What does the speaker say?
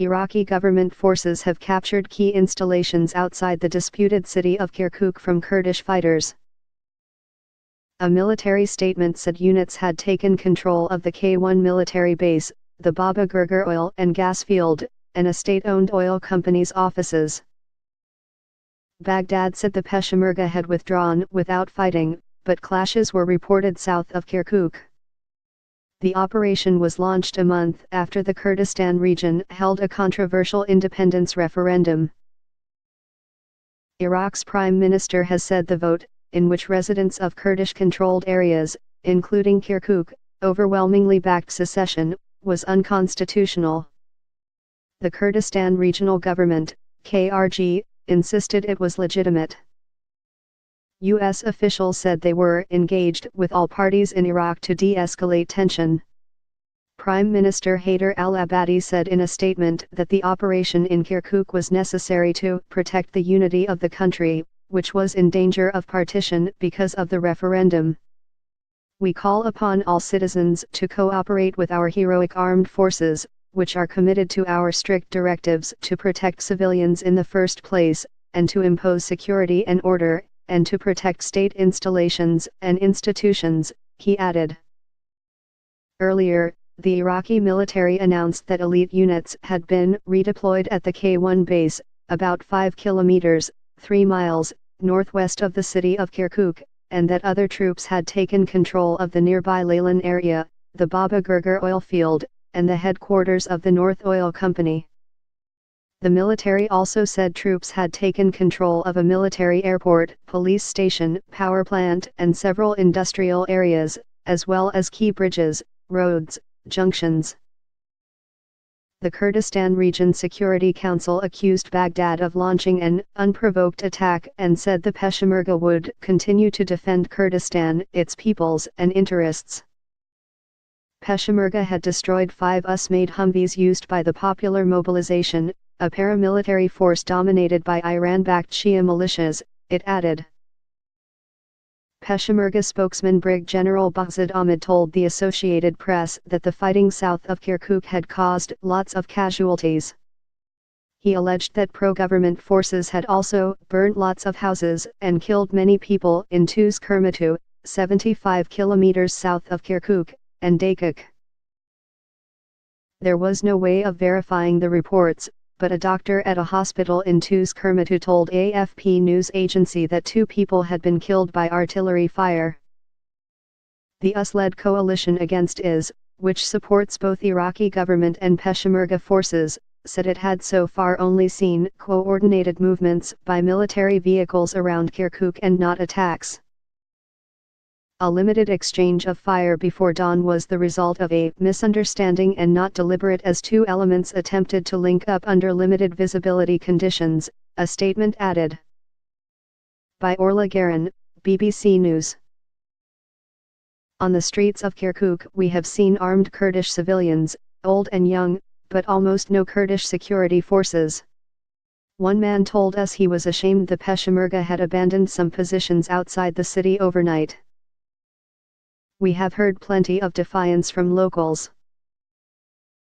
Iraqi government forces have captured key installations outside the disputed city of Kirkuk from Kurdish fighters. A military statement said units had taken control of the K1 military base, the Baba Gurgur oil and gas field, and a state-owned oil company's offices. Baghdad said the Peshmerga had withdrawn without fighting, but clashes were reported south of Kirkuk. The operation was launched a month after the Kurdistan region held a controversial independence referendum. Iraq's prime minister has said the vote, in which residents of Kurdish-controlled areas, including Kirkuk, overwhelmingly backed secession, was unconstitutional. The Kurdistan Regional Government, KRG, insisted it was legitimate. U.S. officials said they were engaged with all parties in Iraq to de-escalate tension. Prime Minister Haider al-Abadi said in a statement that the operation in Kirkuk was necessary to protect the unity of the country, which was in danger of partition because of the referendum. We call upon all citizens to cooperate with our heroic armed forces, which are committed to our strict directives to protect civilians in the first place, and to impose security and order, and to protect state installations and institutions, he added. Earlier, the Iraqi military announced that elite units had been redeployed at the K1 base, about 5 kilometers, 3 miles, northwest of the city of Kirkuk, and that other troops had taken control of the nearby Laylan area, the Baba Gurgur oil field, and the headquarters of the North Oil Company. The military also said troops had taken control of a military airport, police station, power plant, and several industrial areas, as well as key bridges, roads, junctions. The Kurdistan Region Security Council accused Baghdad of launching an unprovoked attack and said the Peshmerga would continue to defend Kurdistan, its peoples and interests. Peshmerga had destroyed 5 US-made Humvees used by the Popular Mobilization, a paramilitary force dominated by Iran-backed Shia militias, it added. Peshmerga spokesman Brig General Bahzad Ahmad told the Associated Press that the fighting south of Kirkuk had caused lots of casualties. He alleged that pro-government forces had also burnt lots of houses and killed many people in Tuz Kermatu, 75 kilometers south of Kirkuk, and Kirkuk. There was no way of verifying the reports, but a doctor at a hospital in Tuz Kermatu told AFP news agency that 2 people had been killed by artillery fire. The US-led coalition against IS, which supports both Iraqi government and Peshmerga forces, said it had so far only seen coordinated movements by military vehicles around Kirkuk and not attacks. A limited exchange of fire before dawn was the result of a misunderstanding and not deliberate as 2 elements attempted to link up under limited visibility conditions, a statement added. By Orla Garin, BBC News. On the streets of Kirkuk we have seen armed Kurdish civilians, old and young, but almost no Kurdish security forces. One man told us he was ashamed the Peshmerga had abandoned some positions outside the city overnight. We have heard plenty of defiance from locals.